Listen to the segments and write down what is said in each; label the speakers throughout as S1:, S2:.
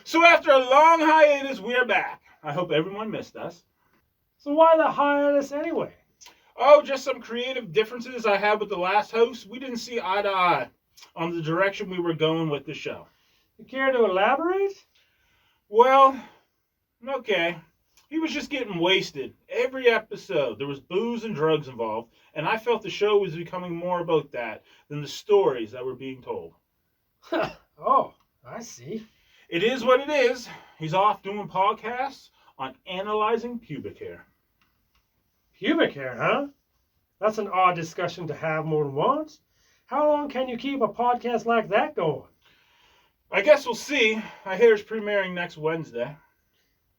S1: So after a long hiatus, we're back. I hope everyone missed us.
S2: So why the hiatus anyway?
S1: Oh, just some creative differences I had with the last host. We didn't see eye to eye on the direction we were going with the show.
S2: You care to elaborate?
S1: Well, okay. He was just getting wasted. Every episode, there was booze and drugs involved, and I felt the show was becoming more about that than the stories that were being told.
S2: Oh, I see.
S1: It is what it is. He's off doing podcasts on analyzing pubic hair.
S2: Pubic hair, huh? That's an odd discussion to have more than once. How long can you keep a podcast like that going?
S1: I guess we'll see. I hear it's premiering next Wednesday.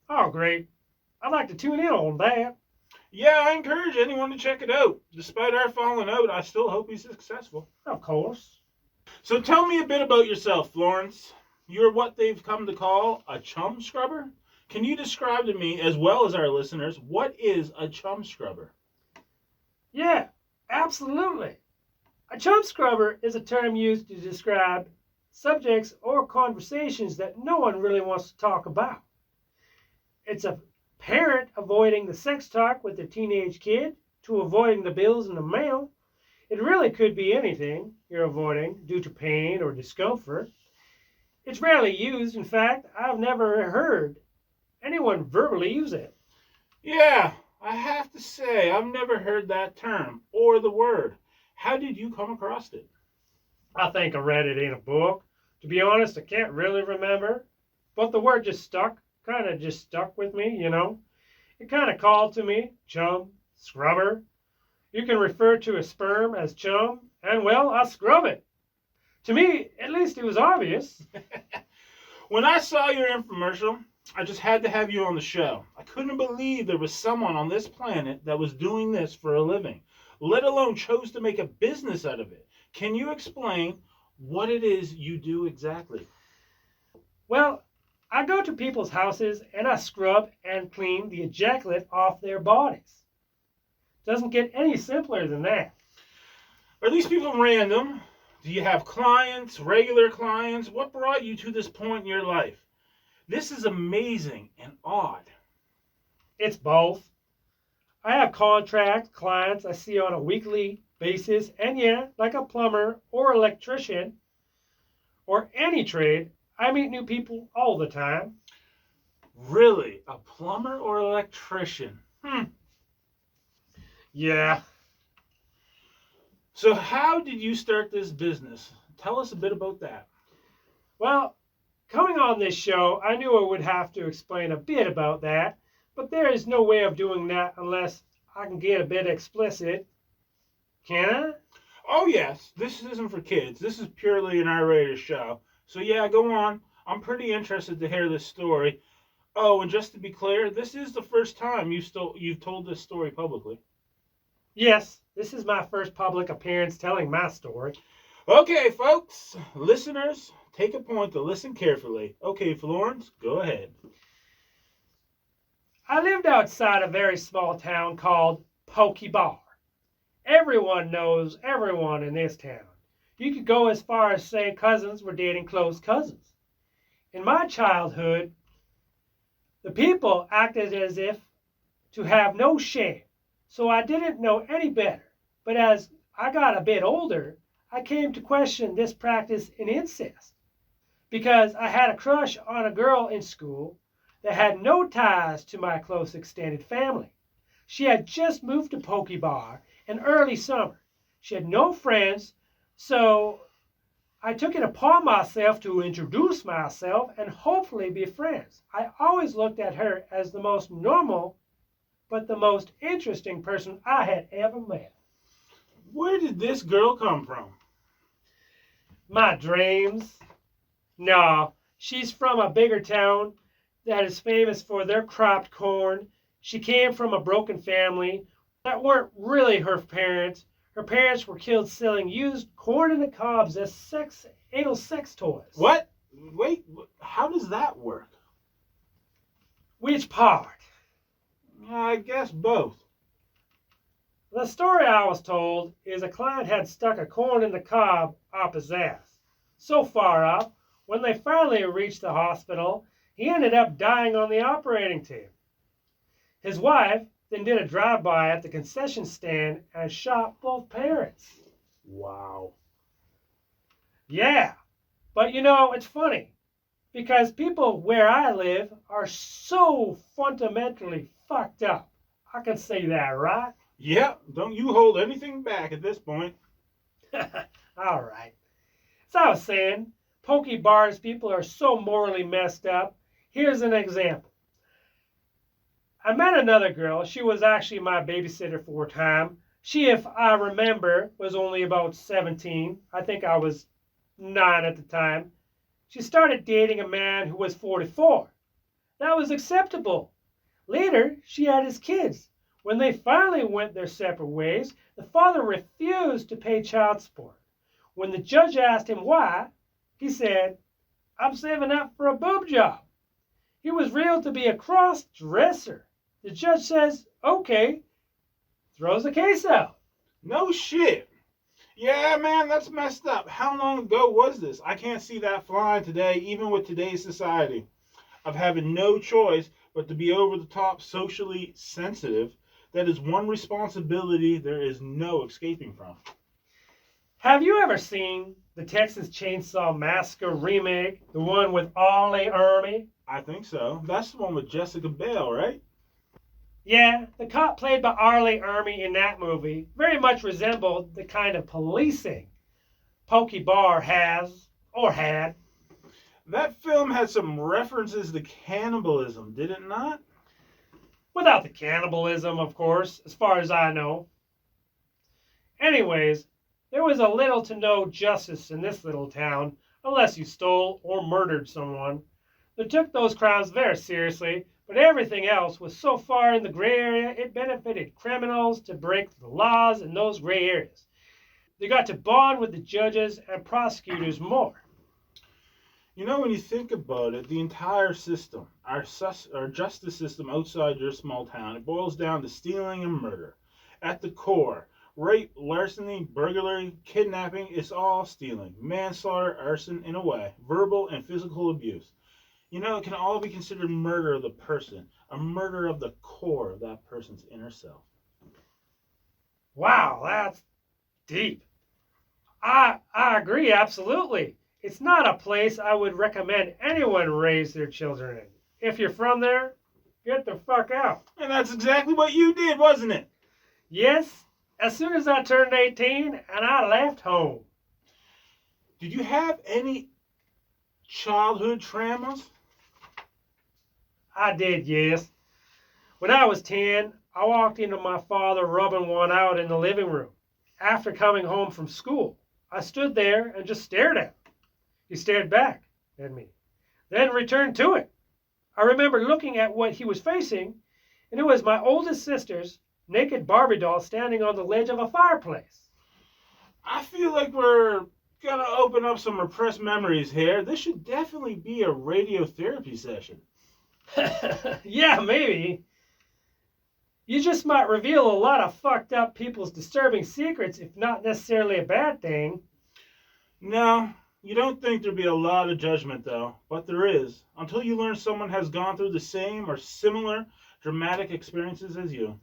S2: Oh, great. I'd like to tune in on that.
S1: Yeah, I encourage anyone to check it out. Despite our falling out, I still hope he's successful.
S2: Of course.
S1: So tell me a bit about yourself, Florence. You're what they've come to call a chum scrubber? Can you describe to me, as well as our listeners, what is a chum scrubber?
S2: Yeah, absolutely. A chum scrubber is a term used to describe subjects or conversations that no one really wants to talk about. It's a parent avoiding the sex talk with their teenage kid to avoiding the bills in the mail. It really could be anything you're avoiding due to pain or discomfort. It's rarely used. In fact, I've never heard anyone verbally use it.
S1: Yeah, I have to say, I've never heard that term or the word. How did you come across it?
S2: I think I read it in a book. To be honest, I can't really remember. But the word just stuck with me, you know. It kind of called to me, chum, scrubber. You can refer to a sperm as chum, and well, I scrub it. To me, at least it was obvious.
S1: When I saw your infomercial, I just had to have you on the show. I couldn't believe there was someone on this planet that was doing this for a living, let alone chose to make a business out of it. Can you explain what it is you do exactly?
S2: Well, I go to people's houses and I scrub and clean the ejaculate off their bodies. Doesn't get any simpler than that.
S1: Are these people random? Do you have clients, regular clients? What brought you to this point in your life? This is amazing and odd.
S2: It's both. I have contract clients I see on a weekly basis, and yeah, like a plumber or electrician or any trade, I meet new people all the time.
S1: Really? A plumber or electrician?
S2: Yeah.
S1: So how did you start this business? Tell us a bit about that.
S2: Well, coming on this show, I knew I would have to explain a bit about that, but there is no way of doing that unless I can get a bit explicit. Can I?
S1: Oh yes, this isn't for kids. This is purely an R-rated show. So yeah, go on. I'm pretty interested to hear this story. Oh, and just to be clear, this is the first time you've told this story publicly.
S2: Yes, this is my first public appearance telling my story.
S1: Okay, folks, listeners, take a point to listen carefully. Okay, Florence, go ahead.
S2: I lived outside a very small town called Pokey Bar. Everyone knows everyone in this town. You could go as far as say cousins were dating close cousins. In my childhood, the people acted as if to have no shame, so I didn't know any better. But as I got a bit older, I came to question this practice in incest because I had a crush on a girl in school that had no ties to my close extended family. She had just moved to Pokey Bar in early summer. She had no friends, so I took it upon myself to introduce myself and hopefully be friends. I always looked at her as the most normal, but the most interesting person I had ever met.
S1: Where did this girl come from?
S2: My dreams? No, she's from a bigger town that is famous for their cropped corn. She came from a broken family that weren't really her parents. Her parents were killed selling used corn in the cobs as anal sex toys.
S1: What? Wait, how does that work?
S2: Which part?
S1: I guess both.
S2: The story I was told is a client had stuck a corn in the cob up his ass. So far up, when they finally reached the hospital, He ended up dying on the operating table. His wife then did a drive-by at the concession stand and shot both parents.
S1: Wow.
S2: Yeah, but it's funny because people where I live are so fundamentally fucked up. I can say that, right?
S1: Yeah, don't you hold anything back at this point.
S2: All right. So I was saying, Poke Bars people are so morally messed up. Here's an example. I met another girl. She was actually my babysitter for a time. She, if I remember, was only about 17. I think I was 9 at the time. She started dating a man who was 44. That was acceptable. Later, she had his kids. When they finally went their separate ways, the father refused to pay child support. When the judge asked him why, he said, "I'm saving up for a boob job." He was reeled to be a cross-dresser. The judge says, "Okay," throws the case out.
S1: No shit. Yeah, man, that's messed up. How long ago was this? I can't see that flying today, even with today's society of having no choice but to be over the top socially sensitive. That is one responsibility there is no escaping from.
S2: Have you ever seen the Texas Chainsaw Massacre remake, the one with R.A. Army?
S1: I think so. That's the one with Jessica Biel, right?
S2: Yeah, the cop played by R.A. Army in that movie very much resembled the kind of policing Pokey Bar has, or had.
S1: That film had some references to cannibalism, did it not?
S2: Without the cannibalism, of course, as far as I know. Anyways, there was a little to no justice in this little town unless you stole or murdered someone. They took those crimes very seriously, but everything else was so far in the gray area it benefited criminals to break the laws in those gray areas. They got to bond with the judges and prosecutors more.
S1: You know, when you think about it, the entire system, our justice system outside your small town, it boils down to stealing and murder. At the core, rape, larceny, burglary, kidnapping, it's all stealing. Manslaughter, arson, in a way, verbal and physical abuse. You know, it can all be considered murder of the person, a murder of the core of that person's inner self.
S2: Wow, that's deep. I agree, absolutely. It's not a place I would recommend anyone raise their children in. If you're from there, get the fuck out.
S1: And that's exactly what you did, wasn't it?
S2: Yes, as soon as I turned 18 and I left home.
S1: Did you have any childhood traumas?
S2: I did, yes. When I was 10, I walked into my father rubbing one out in the living room. After coming home from school, I stood there and just stared at him. He stared back at me, then returned to it. I remember looking at what he was facing, and it was my oldest sister's naked Barbie doll standing on the ledge of a fireplace.
S1: I feel like we're gonna open up some repressed memories here. This should definitely be a radiotherapy session.
S2: Yeah, maybe. You just might reveal a lot of fucked up people's disturbing secrets, if not necessarily a bad thing.
S1: No, you don't think there'd be a lot of judgment, though, but there is, until you learn someone has gone through the same or similar dramatic experiences as you.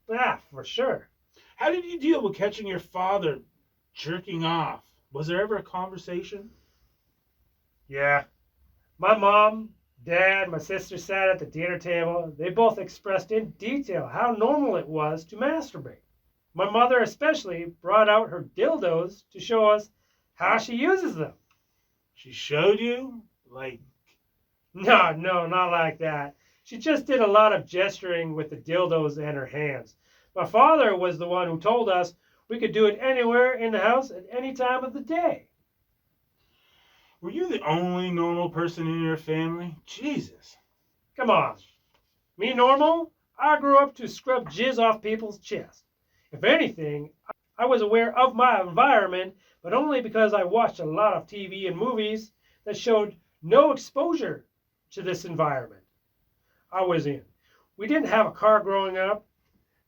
S2: Ah, for sure.
S1: How did you deal with catching your father jerking off? Was there ever a conversation?
S2: Yeah. My mom, dad, my sister sat at the dinner table. They both expressed in detail how normal it was to masturbate. My mother especially brought out her dildos to show us how she uses them.
S1: She showed you? Like,
S2: No, not like that. She just did a lot of gesturing with the dildos in her hands. My father was the one who told us we could do it anywhere in the house at any time of the day.
S1: were you the only normal person in your family? Jesus.
S2: Come on. Me normal? I grew up to scrub jizz off people's chests. If anything, I was aware of my environment, but only because I watched a lot of TV and movies that showed no exposure to this environment I was in. We didn't have a car growing up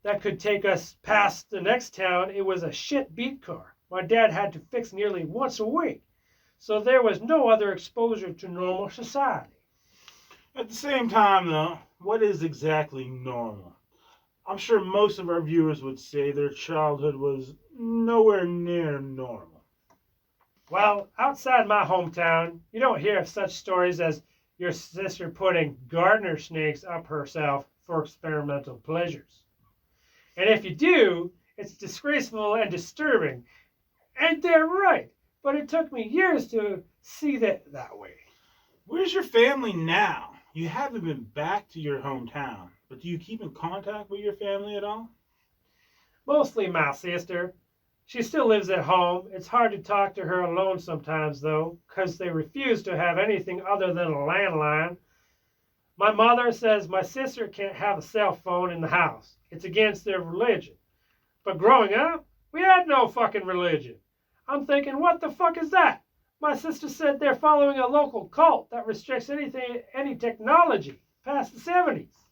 S2: that could take us past the next town. It was a shit beat car. My dad had to fix nearly once a week. So there was no other exposure to normal society.
S1: At the same time, though, what is exactly normal? I'm sure most of our viewers would say their childhood was nowhere near normal.
S2: Well, outside my hometown, you don't hear of such stories as your sister putting gardener snakes up herself for experimental pleasures. And if you do, it's disgraceful and disturbing. And they're right, but it took me years to see that way.
S1: Where's your family now? You haven't been back to your hometown, but do you keep in contact with your family at all?
S2: Mostly my sister. She still lives at home. It's hard to talk to her alone sometimes, though, 'cause they refuse to have anything other than a landline. My mother says my sister can't have a cell phone in the house. It's against their religion. But growing up, we had no fucking religion. I'm thinking, what the fuck is that? My sister said they're following a local cult that restricts any technology past the 70s.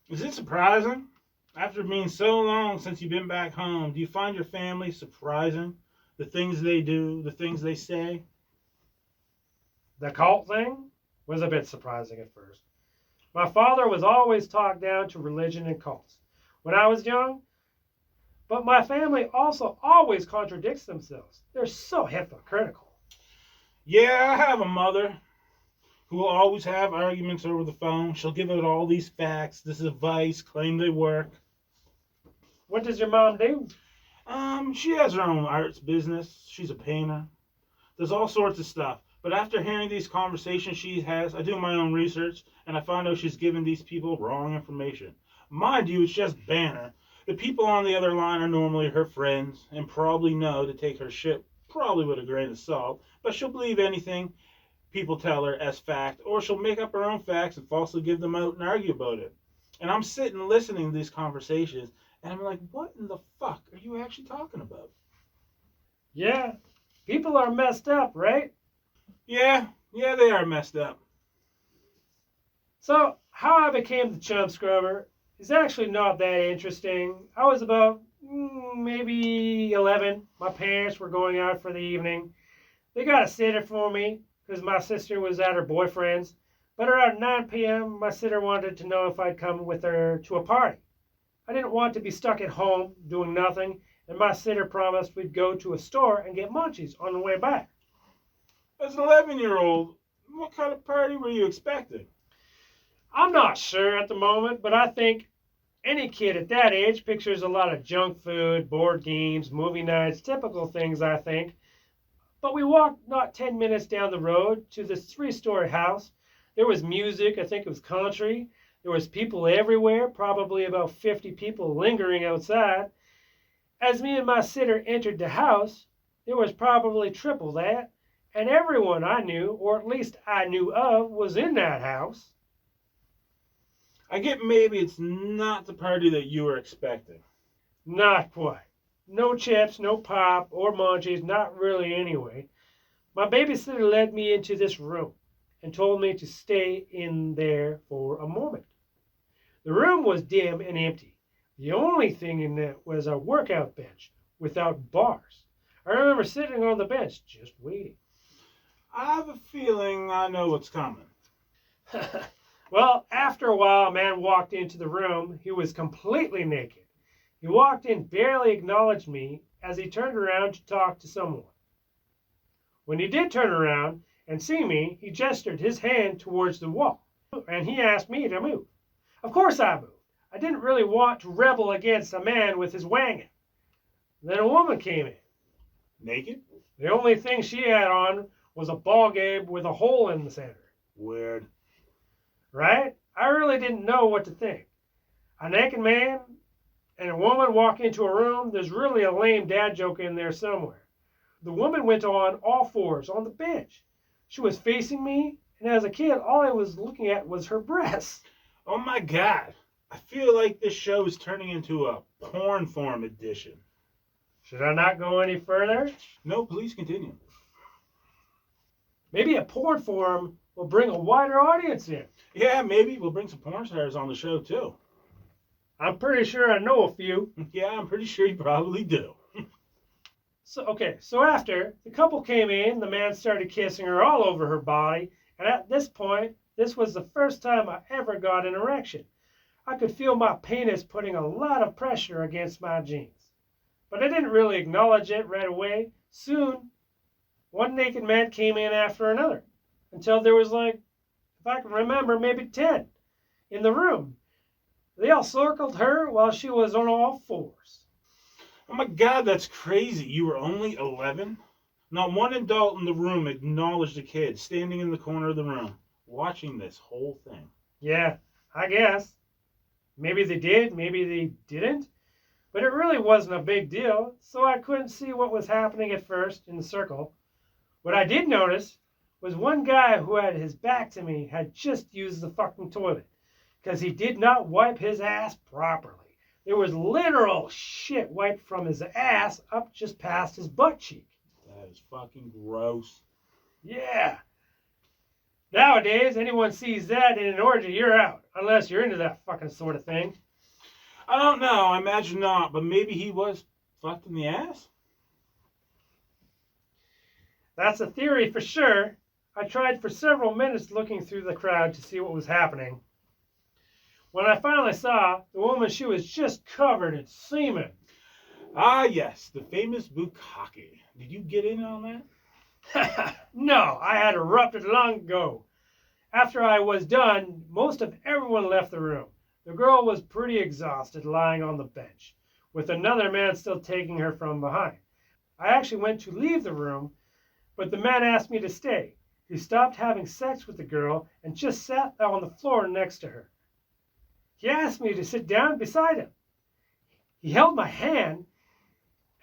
S1: Is it surprising? After being so long since you've been back home, do you find your family surprising? The things they do, the things they say?
S2: The cult thing was a bit surprising at first. My father was always talked down to religion and cults when I was young, but my family also always contradicts themselves. They're so hypocritical.
S1: Yeah, I have a mother who will always have arguments over the phone. She'll give out all these facts, this advice, claim they work.
S2: What does your mom do?
S1: She has her own arts business. She's a painter. There's all sorts of stuff. But after hearing these conversations she has, I do my own research and I find out she's giving these people wrong information. Mind you, it's just banter. The people on the other line are normally her friends and probably know to take her shit probably with a grain of salt, but she'll believe anything people tell her as fact, or she'll make up her own facts and falsely give them out and argue about it. And I'm sitting listening to these conversations and I'm like, what in the fuck are you actually talking about?
S2: Yeah, people are messed up, right?
S1: Yeah, they are messed up.
S2: So, how I became the chum scrubber is actually not that interesting. I was about maybe 11. My parents were going out for the evening. They got a sitter for me because my sister was at her boyfriend's. But around 9 p.m., my sitter wanted to know if I'd come with her to a party. I didn't want to be stuck at home doing nothing, and my sitter promised we'd go to a store and get munchies on the way back.
S1: As an 11-year-old, what kind of party were you expecting?
S2: I'm not sure at the moment, but I think any kid at that age pictures a lot of junk food, board games, movie nights, typical things, I think. But we walked not 10 minutes down the road to this 3-story house. There was music, I think it was country. There was people everywhere, probably about 50 people lingering outside. As me and my sitter entered the house, there was probably triple that, and everyone I knew, or at least I knew of, was in that house.
S1: I get maybe it's not the party that you were expecting.
S2: Not quite. No chips, no pop, or munchies, not really anyway. My babysitter led me into this room and told me to stay in there for a moment. The room was dim and empty. The only thing in it was a workout bench without bars. I remember sitting on the bench just waiting.
S1: I have a feeling I know what's coming.
S2: Well, after a while, a man walked into the room. He was completely naked. He walked in, barely acknowledged me as he turned around to talk to someone. When he did turn around and see me, he gestured his hand towards the wall, and he asked me to move. Of course I moved. I didn't really want to rebel against a man with his wang. Then a woman came in.
S1: Naked?
S2: The only thing she had on was a ball game with a hole in the center.
S1: Weird.
S2: Right? I really didn't know what to think. A naked man and a woman walk into a room, there's really a lame dad joke in there somewhere. The woman went on all fours on the bench. She was facing me, and as a kid, all I was looking at was her breasts.
S1: Oh my god. I feel like this show is turning into a porn form edition.
S2: Should I not go any further?
S1: No, please continue.
S2: Maybe a porn forum will bring a wider audience in.
S1: Yeah, maybe we'll bring some porn stars on the show too.
S2: I'm pretty sure I know a few.
S1: Yeah, I'm pretty sure you probably do.
S2: So after the couple came in, the man started kissing her all over her body, and at this point, This was the first time I ever got an erection. I could feel my penis putting a lot of pressure against my jeans. But I didn't really acknowledge it right away. Soon, one naked man came in after another, until there was like, if I can remember, maybe 10 in the room. They all circled her while she was on all fours.
S1: Oh my God, that's crazy. You were only 11? Not one adult in the room acknowledged the kid standing in the corner of the room, watching this whole thing.
S2: Yeah, I guess. Maybe they did, maybe they didn't. But it really wasn't a big deal, so I couldn't see what was happening at first in the circle. What I did notice was one guy who had his back to me had just used the fucking toilet, because he did not wipe his ass properly. There was literal shit wiped from his ass up just past his butt cheek.
S1: That is fucking gross.
S2: Yeah. Nowadays, anyone sees that in an orgy, you're out. Unless you're into that fucking sort of thing.
S1: I don't know. I imagine not. But maybe he was fucked in the ass?
S2: That's a theory for sure. I tried for several minutes looking through the crowd to see what was happening. When I finally saw the woman, she was just covered in semen.
S1: Ah, yes. The famous bukkake. Did you get in on that?
S2: No, I had erupted long ago. After I was done, most of everyone left the room. The girl was pretty exhausted, lying on the bench, with another man still taking her from behind. I actually went to leave the room, but the man asked me to stay. He stopped having sex with the girl and just sat on the floor next to her. He asked me to sit down beside him. He held my hand,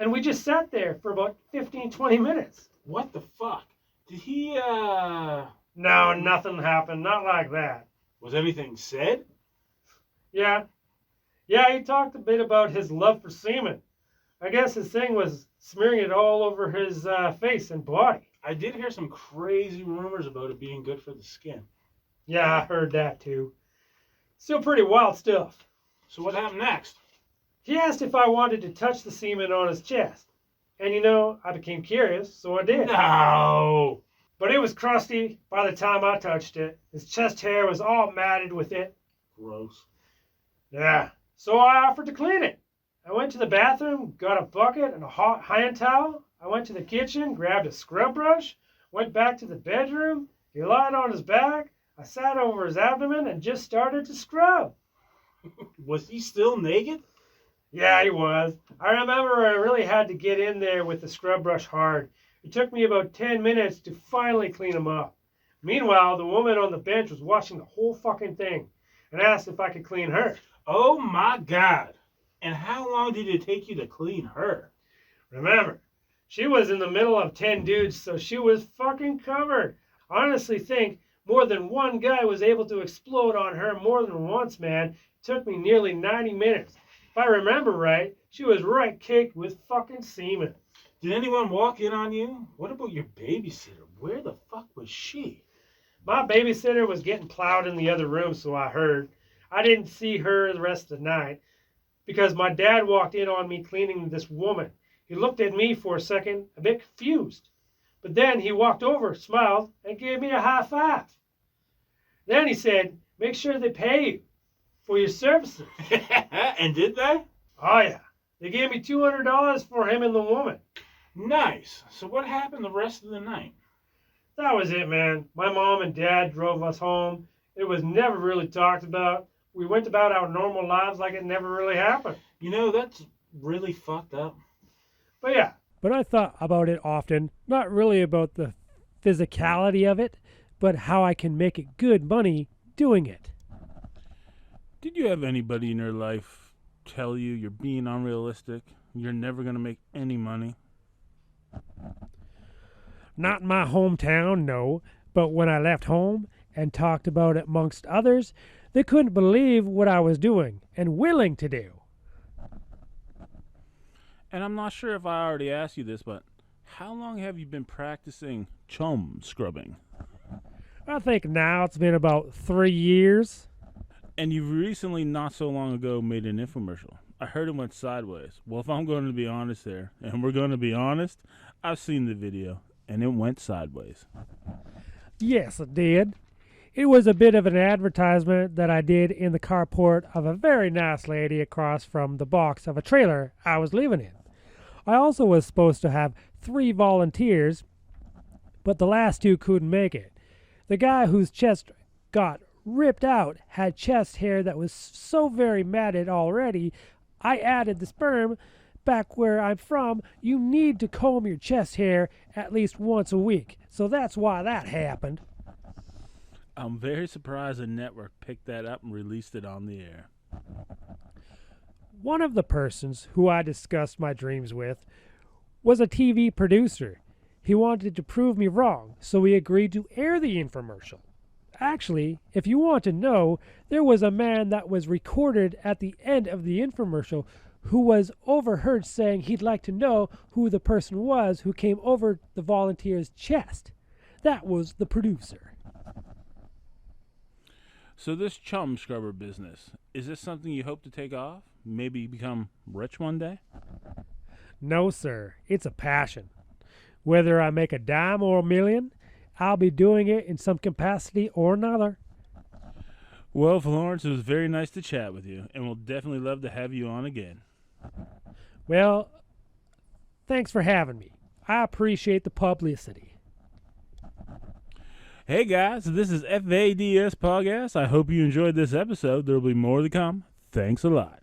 S2: and we just sat there for about 15-20 minutes.
S1: What the fuck? Did he,
S2: No, nothing happened. Not like that.
S1: Was anything said?
S2: Yeah, he talked a bit about his love for semen. I guess his thing was smearing it all over his face and body.
S1: I did hear some crazy rumors about it being good for the skin.
S2: Yeah, I heard that too. Still pretty wild stuff.
S1: So what happened next?
S2: He asked if I wanted to touch the semen on his chest. And I became curious, so I did.
S1: No!
S2: But it was crusty by the time I touched it. His chest hair was all matted with it.
S1: Gross.
S2: Yeah, so I offered to clean it. I went to the bathroom, got a bucket and a hot hand towel. I went to the kitchen, grabbed a scrub brush, went back to the bedroom. He lied on his back. I sat over his abdomen and just started to scrub.
S1: Was he still naked?
S2: Yeah, he was. I remember I really had to get in there with the scrub brush hard. It took me about 10 minutes to finally clean him up. Meanwhile, the woman on the bench was watching the whole fucking thing and asked if I could clean her.
S1: Oh my God. And how long did it take you to clean her?
S2: Remember, she was in the middle of 10 dudes, so she was fucking covered. I honestly think more than one guy was able to explode on her more than once, man. It took me nearly 90 minutes. If I remember right, she was right caked with fucking semen.
S1: Did anyone walk in on you? What about your babysitter? Where the fuck was she?
S2: My babysitter was getting plowed in the other room, so I heard. I didn't see her the rest of the night because my dad walked in on me cleaning this woman. He looked at me for a second, a bit confused. But then he walked over, smiled, and gave me a high five. Then he said, make sure they pay you for your services.
S1: And did they?
S2: Oh, yeah. They gave me $200 for him and the woman.
S1: Nice. So what happened the rest of the night?
S2: That was it, man. My mom and dad drove us home. It was never really talked about. We went about our normal lives like it never really happened.
S1: That's really fucked up.
S2: But yeah.
S3: But I thought about it often, not really about the physicality of it, but how I can make it good money doing it.
S4: Did you have anybody in your life tell you you're being unrealistic? You're never going to make any money?
S3: Not in my hometown, no, but when I left home and talked about it amongst others, they couldn't believe what I was doing and willing to do.
S4: And I'm not sure if I already asked you this, but how long have you been practicing chum scrubbing?
S3: I think now it's been about 3 years.
S4: And you recently, not so long ago, made an infomercial. I heard it went sideways. Well, if I'm going to be honest there, and we're going to be honest, I've seen the video, and it went sideways.
S3: Yes, it did. It was a bit of an advertisement that I did in the carport of a very nice lady across from the box of a trailer I was living in. I also was supposed to have 3 volunteers, but the last 2 couldn't make it. The guy whose chest got ripped out had chest hair that was so very matted already, I added the sperm. Back where I'm from, you need to comb your chest hair at least once a week, so that's why that happened.
S4: I'm very surprised the network picked that up and released it on the air.
S3: One of the persons who I discussed my dreams with was a TV producer. He wanted to prove me wrong, so he agreed to air the infomercial. Actually, if you want to know, there was a man that was recorded at the end of the infomercial who was overheard saying he'd like to know who the person was who came over the volunteer's chest. That was the producer.
S4: So this Chumscrubber business, is this something you hope to take off? Maybe become rich one day?
S3: No, sir. It's a passion. Whether I make a dime or a million, I'll be doing it in some capacity or another.
S4: Well, Florence, it was very nice to chat with you, and we'll definitely love to have you on again.
S3: Well, thanks for having me. I appreciate the publicity.
S4: Hey guys, this is F.A.D.S. podcast. I hope you enjoyed this episode. There will be more to come. Thanks a lot.